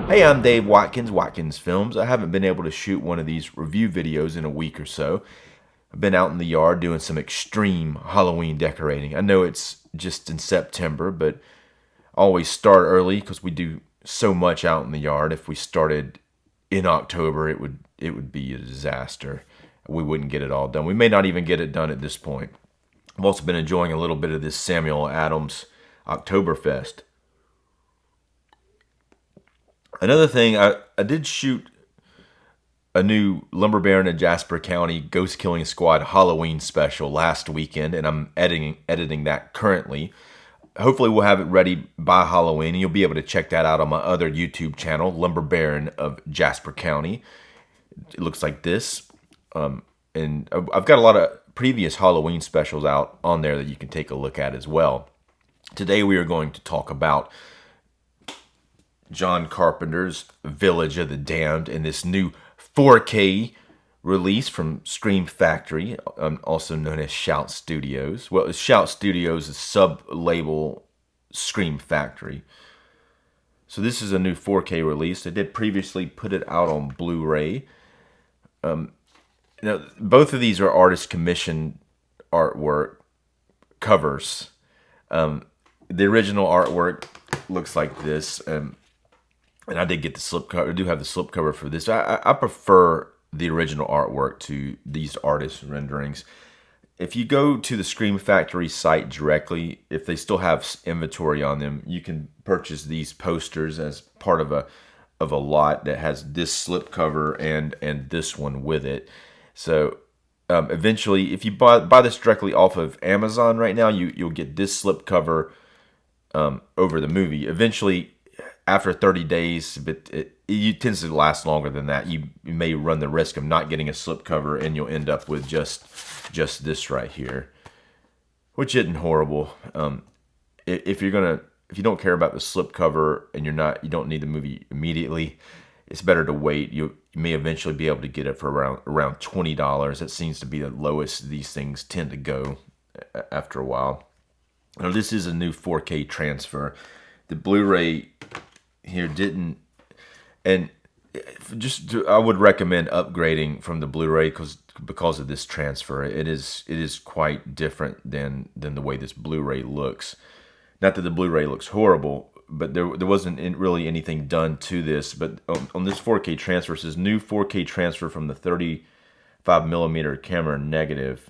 Hey, I'm Dave Watkins, Watkins Films. I haven't been able to shoot one of these review videos in a week or so. I've been out in the yard doing some extreme Halloween decorating. I know it's just in September, but I always start early because we do so much out in the yard. If we started in October, it would be a disaster. We wouldn't get it all done. We may not even get it done at this point. I've also been enjoying a little bit of this Samuel Adams Oktoberfest. Another thing, I did shoot a new Lumber Baron and Jasper County Ghost Killing Squad Halloween special last weekend, and I'm editing that currently. Hopefully we'll have it ready by Halloween, and you'll be able to check that out on my other YouTube channel, Lumber Baron of Jasper County. It looks like this. And I've got a lot of previous Halloween specials out on there that you can take a look at as well. Today we are going to talk about John Carpenter's Village of the Damned and this new 4K release from Scream Factory, also known as Shout Studios. Well, Shout Studios is sub-label Scream Factory. So this is a new 4K release. They did previously put it out on Blu-ray. Now, both of these are artist commissioned artwork covers. The original artwork looks like this. And I did get the slipcover. I do have the slipcover for this. I prefer the original artwork to these artist renderings. If you go to the Scream Factory site directly, if they still have inventory on them, you can purchase these posters as part of a lot that has this slipcover and this one with it. So eventually, if you buy this directly off of Amazon right now, you'll get this slipcover over the movie. Eventually, after 30 days, but it tends to last longer than that. You may run the risk of not getting a slipcover, and you'll end up with just this right here, which isn't horrible. If you don't care about the slipcover and you don't need the movie immediately, it's better to wait. You may eventually be able to get it for around $20. That seems to be the lowest these things tend to go after a while. Now, this is a new 4K transfer. The Blu-ray here didn't, and I would recommend upgrading from the Blu-ray because of this transfer. It is quite different than the way this Blu-ray looks. Not that the Blu-ray looks horrible, but there wasn't really anything done to this. But on this 4K transfer, it says new 4K transfer from the 35mm camera negative.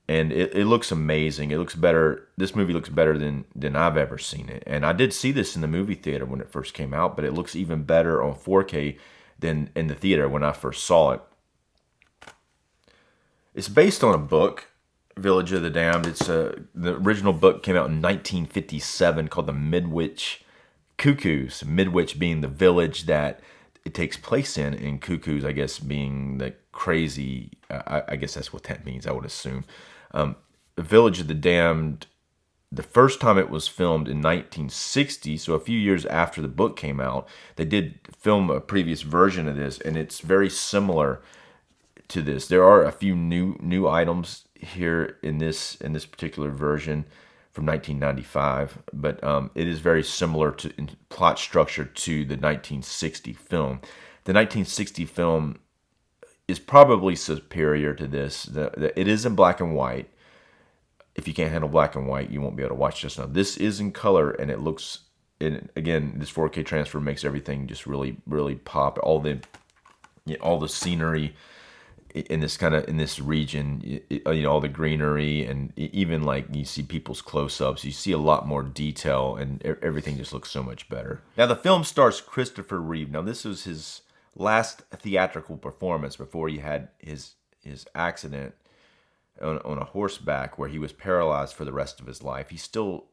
And it looks amazing. It looks better. This movie looks better than I've ever seen it. And I did see this in the movie theater when it first came out, but it looks even better on 4K than in the theater when I first saw it. It's based on a book, Village of the Damned. The original book came out in 1957 called The Midwich Cuckoos. Midwich being the village that it takes place in, and Cuckoos, I guess, being the crazy. I guess that's what that means, I would assume. The Village of the Damned, the first time it was filmed in 1960, so a few years after the book came out, they did film a previous version of this, and it's very similar to this. There are a few new items here in this particular version from 1995, but it is very similar in plot structure to the 1960 film. The 1960 film is probably superior to this. It is in black and white. If you can't handle black and white, you won't be able to watch this now. This is in color, and it looks. And again, this 4K transfer makes everything just really, really pop. All the scenery in this region, all the greenery, and even like you see people's close-ups. You see a lot more detail, and everything just looks so much better. Now the film stars Christopher Reeve. Now this was his last theatrical performance before he had his accident on a horseback where he was paralyzed for the rest of his life. He still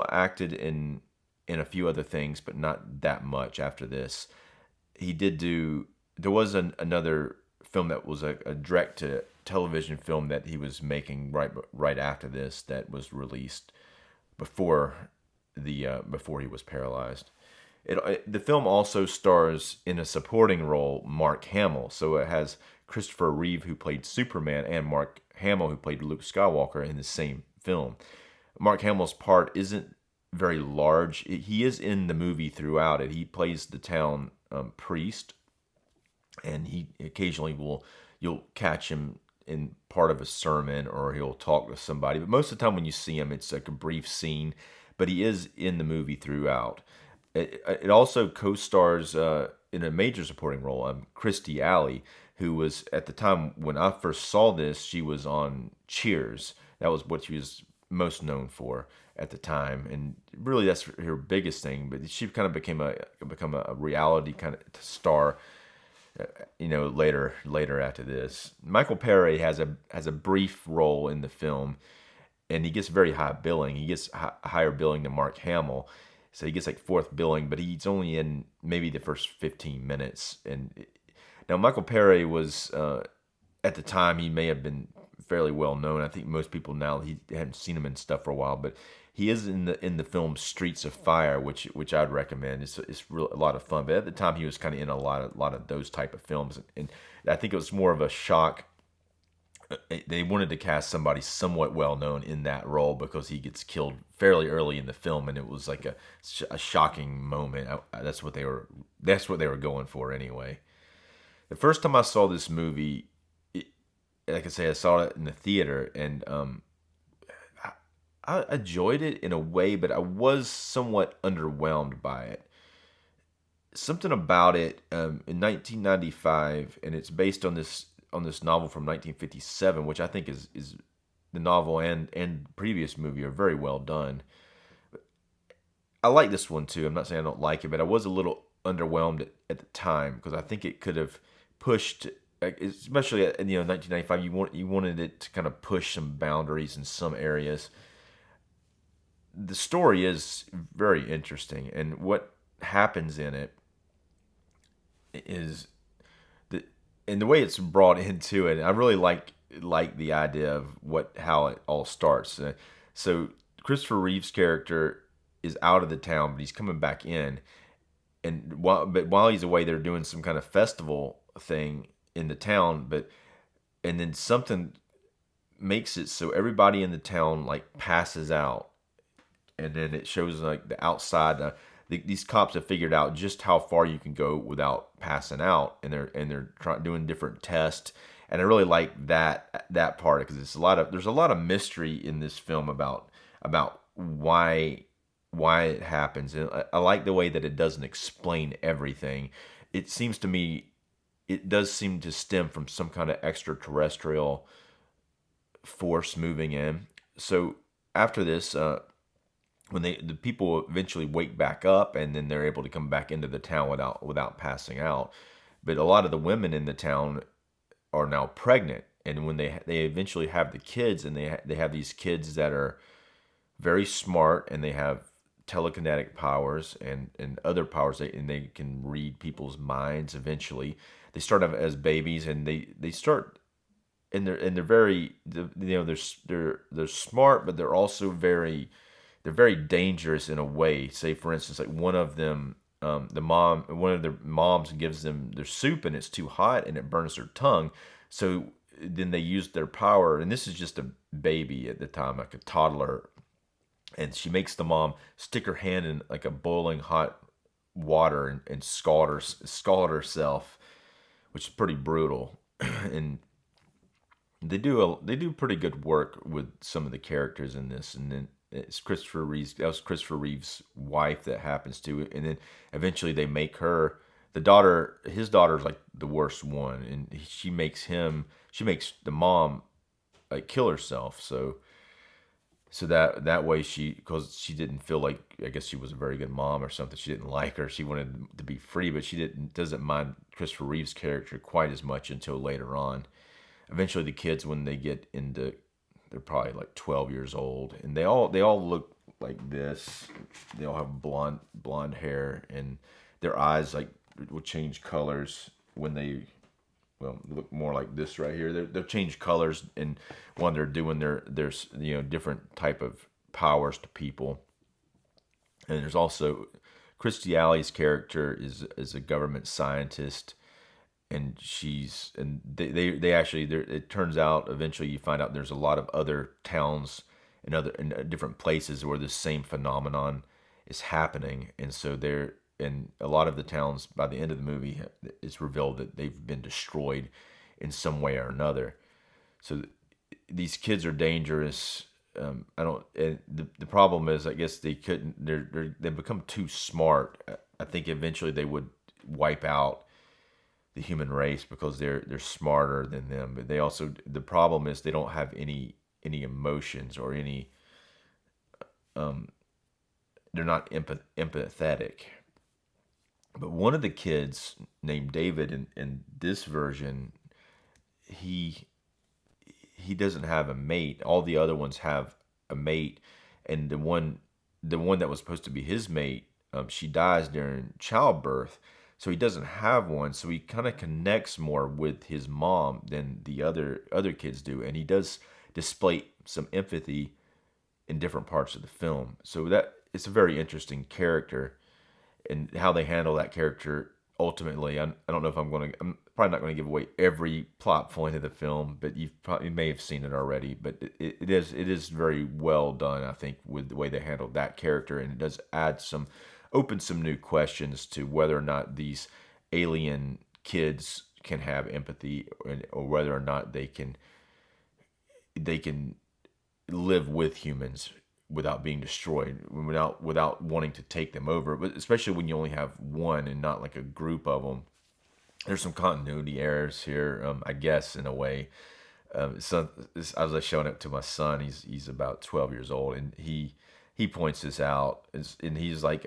acted in a few other things, but not that much after this. There was another film that was a direct to television film that he was making right after this that was released before he was paralyzed. The film also stars in a supporting role Mark Hamill, so it has Christopher Reeve, who played Superman, and Mark Hamill, who played Luke Skywalker, in the same film. Mark Hamill's part isn't very large. He is in the movie throughout it. He plays the town priest, and he occasionally will you'll catch him in part of a sermon, or he'll talk to somebody. But most of the time when you see him, it's like a brief scene. But he is in the movie throughout. It also co-stars in a major supporting role, Christy Alley, who was at the time when I first saw this, she was on Cheers. That was what she was most known for at the time, and really that's her biggest thing. But she kind of become a reality kind of star, later after this. Michael Pere has a brief role in the film, and he gets very high billing. He gets higher billing than Mark Hamill, so he gets like fourth billing, but he's only in maybe the first 15 minutes. And now Michael Pere was at the time he may have been fairly well known. I think most people now he hadn't seen him in stuff for a while, but he is in the film Streets of Fire, which I'd recommend. It's a lot of fun. But at the time, he was kind of in a lot of those type of films, and I think it was more of a shock. They wanted to cast somebody somewhat well known in that role because he gets killed fairly early in the film, and it was like a shocking moment. That's what they were going for anyway. The first time I saw this movie, like I say, I saw it in the theater, and I enjoyed it in a way, but I was somewhat underwhelmed by it. Something about it in 1995, and it's based on this novel from 1957, which I think is the novel and previous movie are very well done. I like this one too. I'm not saying I don't like it, but I was a little underwhelmed at the time because I think it could have pushed, especially in 1995. You wanted it to kind of push some boundaries in some areas. The story is very interesting, and what happens in it is and the way it's brought into it. I really like the idea of how it all starts. So Christopher Reeve's character is out of the town, but he's coming back in, and while he's away, they're doing some kind of festival thing in the town, and then something makes it so everybody in the town like passes out. And then it shows like the outside. These cops have figured out just how far you can go without passing out, and they're doing different tests. And I really like that part because there's a lot of mystery in this film about why it happens. And I like the way that it doesn't explain everything. It seems to me it does seem to stem from some kind of extraterrestrial force moving in. So after this. When the people eventually wake back up, and then they're able to come back into the town without passing out. But a lot of the women in the town are now pregnant, and when they eventually have the kids, and they have these kids that are very smart, and they have telekinetic powers and other powers, and they can read people's minds. Eventually, they start out as babies, and they start. And they're very they're smart, but they're also they're very dangerous in a way. Say, for instance, like one of them, one of their moms gives them their soup, and it's too hot, and it burns their tongue. So then they use their power, and this is just a baby at the time, like a toddler, and she makes the mom stick her hand in like a boiling hot water and scald herself, which is pretty brutal. And they do pretty good work with some of the characters in this, and then. It's Christopher Reeves. That was Christopher Reeves' wife that happens to it, and then eventually they make her the daughter. His daughter's like the worst one, and she makes the mom like kill herself. So that way because she didn't feel like, I guess she was a very good mom or something. She didn't like her. She wanted to be free, but she doesn't mind Christopher Reeves' character quite as much until later on. Eventually, the kids, when they get into they're probably like 12 years old, and they all look like this. They all have blonde hair, and their eyes like will change colors when they look more like this right here. They'll change colors, and when they're doing their different type of powers to people. And there's also Christy Alley's character is a government scientist. And they actually, it turns out eventually you find out there's a lot of other towns in different places where the same phenomenon is happening. And so they're in a lot of the towns. By the end of the movie, it's revealed that they've been destroyed in some way or another. So these kids are dangerous. I don't. And the problem is, I guess they couldn't. They become too smart. I think eventually they would wipe out the human race because they're smarter than them. But they also, the problem is they don't have any emotions or any. They're not empathetic. But one of the kids named David in this version, he he doesn't have a mate. All the other ones have a mate, and the one that was supposed to be his mate, she dies during childbirth, so he doesn't have one. So he kind of connects more with his mom than the other kids do, and he does display some empathy in different parts of the film. So that it's a very interesting character, and how they handle that character ultimately. I don't know if I'm probably not going to give away every plot point of the film, but you may have seen it already. But it is very well done, I think, with the way they handled that character, and it does open some new questions to whether or not these alien kids can have empathy, or whether or not they can live with humans without being destroyed, without wanting to take them over. But especially when you only have one and not like a group of them. There's some continuity errors here, I guess, in a way. So I was showing it to my son. He's about 12 years old, and he points this out, and he's like,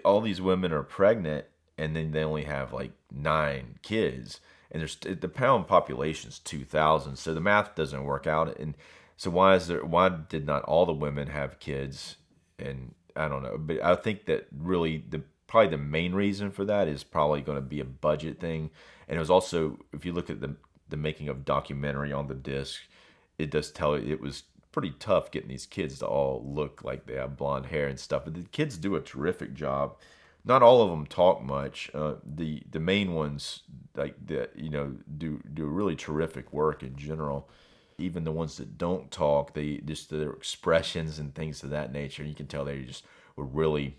all these women are pregnant, and then they only have like 9 kids, and the pound population's 2,000, so the math doesn't work out. And so why did not all the women have kids? And I don't know, but I think that really probably the main reason for that is probably going to be a budget thing. And it was also, if you look at the making of documentary on the disc, it does tell you it was pretty tough getting these kids to all look like they have blonde hair and stuff. But the kids do a terrific job. Not all of them talk much. The main ones, like do really terrific work in general. Even the ones that don't talk, they just their expressions and things of that nature, you can tell they just were really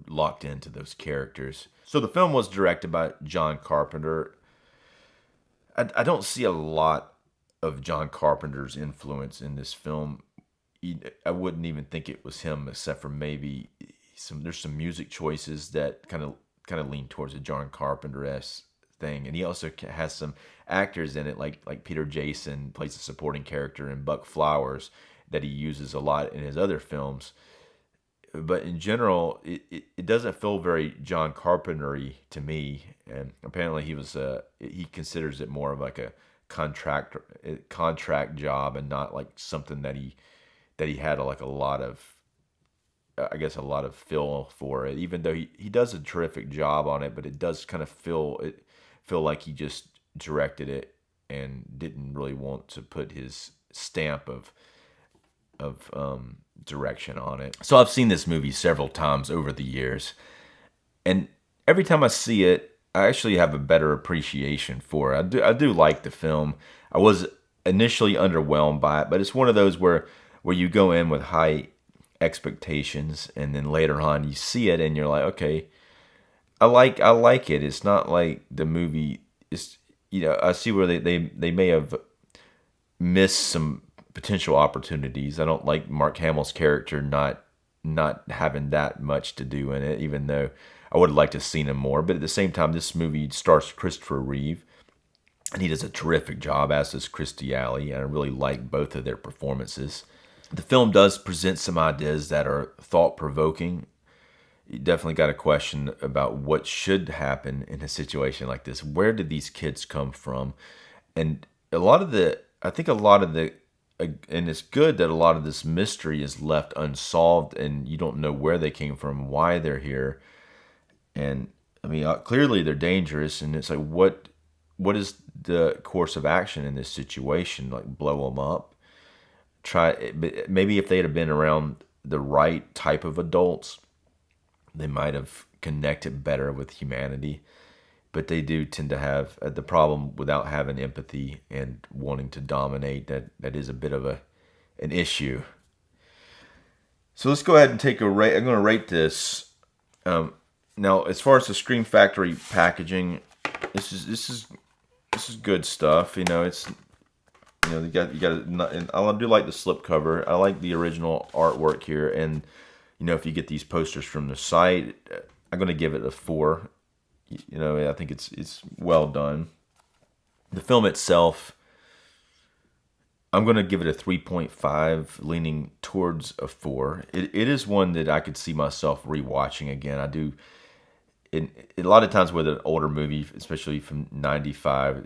locked into those characters. So the film was directed by John Carpenter. I don't see a lot of John Carpenter's influence in this film. I wouldn't even think it was him, except for maybe there's some music choices that kind of lean towards a John Carpenter-esque thing. And he also has some actors in it, like Peter Jason plays a supporting character in Buck Flowers that he uses a lot in his other films. But in general, it doesn't feel very John Carpenter-y to me. And apparently he considers it more of like a contract job, and not like something that he had like a lot of, I guess, a lot of feel for it. Even though he does a terrific job on it, but it does kind of feel like he just directed it and didn't really want to put his stamp of direction on it. So I've seen this movie several times over the years, and every time I see it, I actually have a better appreciation for it. I do like the film. I was initially underwhelmed by it, but it's one of those where you go in with high expectations, and then later on you see it and you're like, okay, I like it. It's not like the movie is, I see where they may have missed some potential opportunities. I don't like Mark Hamill's character not having that much to do in it, even though I would have liked to have seen him more. But at the same time, this movie stars Christopher Reeve, and he does a terrific job, as does Kirstie Alley, and I really like both of their performances. The film does present some ideas that are thought-provoking. You definitely got a question about what should happen in a situation like this. Where did these kids come from? And I think a lot of the, and it's good that a lot of this mystery is left unsolved, and you don't know where they came from, why they're here. And I mean, clearly they're dangerous, and it's like, what is the course of action in this situation? Like, blow them up? Maybe if they'd have been around the right type of adults, they might have connected better with humanity. But they do tend to have the problem without having empathy and wanting to dominate. That is a bit of an issue. So let's go ahead and take a rate. I'm going to rate this. Now, as far as the Scream Factory packaging, this is good stuff. You know, it's you got and I do like the slipcover. I like the original artwork here, and if you get these posters from the site, I'm going to give it a 4. I think it's well done. The film itself, I'm going to give it a 3.5, leaning towards a 4. It is one that I could see myself rewatching again. I do. A lot of times with an older movie, especially from '95,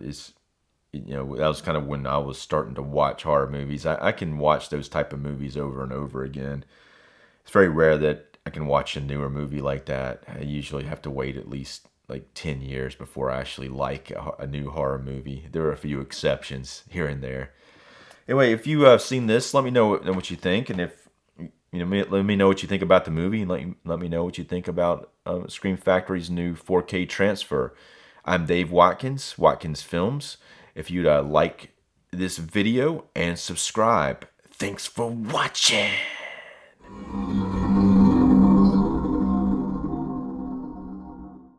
that was kind of when I was starting to watch horror movies. I can watch those type of movies over and over again. It's very rare that I can watch a newer movie like that. I usually have to wait at least like 10 years before I actually like a new horror movie. There are a few exceptions here and there. Anyway, if you have seen this, let me know what you think, and if let me know what you think about the movie, and let me know what you think about Scream Factory's new 4K transfer. I'm Dave Watkins, Watkins Films. If you'd like this video and subscribe, thanks for watching.